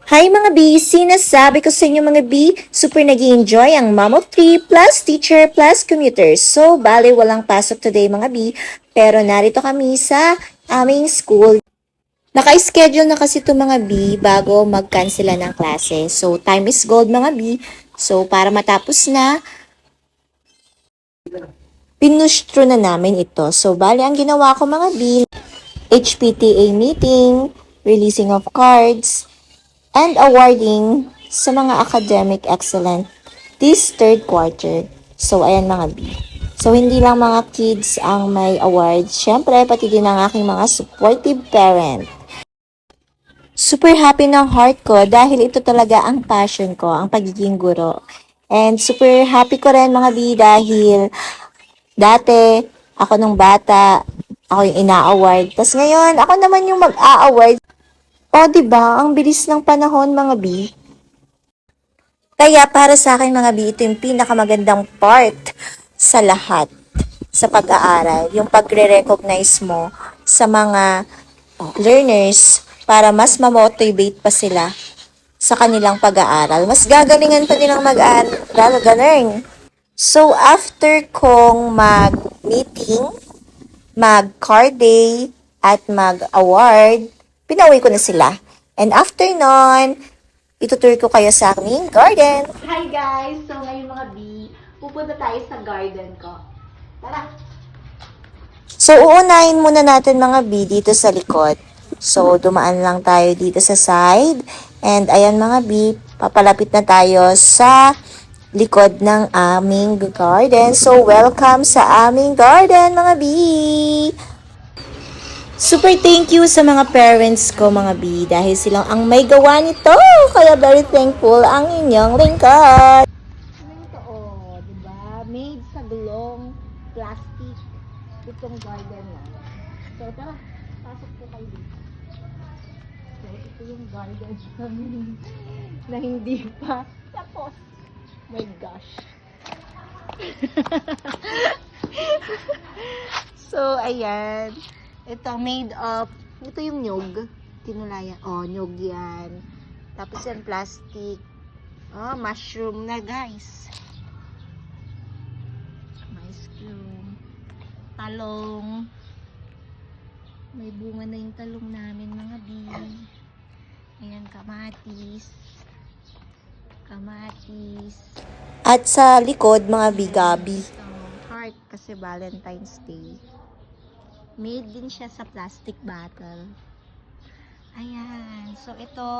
Hi mga B! Sinasabi ko sa inyo mga B, super nag-enjoy ang Mom of 3 plus teacher plus commuters. So, bale walang pasok today mga B, pero narito kami sa aming school. Naka-schedule na kasi ito mga B bago mag-cancela ng klase. So, time is gold mga B. So, para matapos na, pinustro na namin ito. So, bale ang ginawa ko mga B, HPTA meeting, releasing of cards, and awarding sa mga academic excellent this third quarter. So, ayan mga B. So, hindi lang mga kids ang may awards. Syempre, pati din ang aking mga supportive parent. Super happy ng heart ko dahil ito talaga ang passion ko, ang pagiging guro. And super happy ko rin mga B dahil dati, ako nung bata, ako yung ina-award. Tapos ngayon, ako naman yung mag-a-award. O, diba? Ang bilis ng panahon, mga B. Kaya para sa akin, mga B, ito yung pinakamagandang part sa lahat sa pag-aaral. Yung pagre-recognize mo sa mga learners para mas ma-motivate pa sila sa kanilang pag-aaral. Mas gagalingan pa nilang mag-aaral, ganun. So, after kong mag-meeting, mag-card day, at mag-award, pinauwi ko na sila. And after nun, itutur ko kayo sa aming garden. Hi guys! So ngayon mga B, pupunta tayo sa garden ko. Tara! So, uunahin muna natin mga B dito sa likod. So, dumaan lang tayo dito sa side. And ayan mga B, papalapit na tayo sa likod ng aming garden. So, welcome sa aming garden mga B! Super thank you sa mga parents ko mga B dahil silang ang may gawa nito. Kaya very thankful ang inyong lingkod. Ano ito oh, diba? Made sa gulong plastic itong garden na. So tara, pasok po kayo dito. So ito yung garden namin na hindi pa tapos. My gosh. So ayan. Ito made of, ito yung nyog. Tinulayan. Oh, nyog yan. Tapos yan plastic. Oh, mushroom na guys. Mushroom. Talong. May bunga na yung talong namin mga bin. Ayan, kamatis. Kamatis. At sa likod mga bigabi. Heart kasi Valentine's Day. Made din siya sa plastic bottle. Ayan. So, ito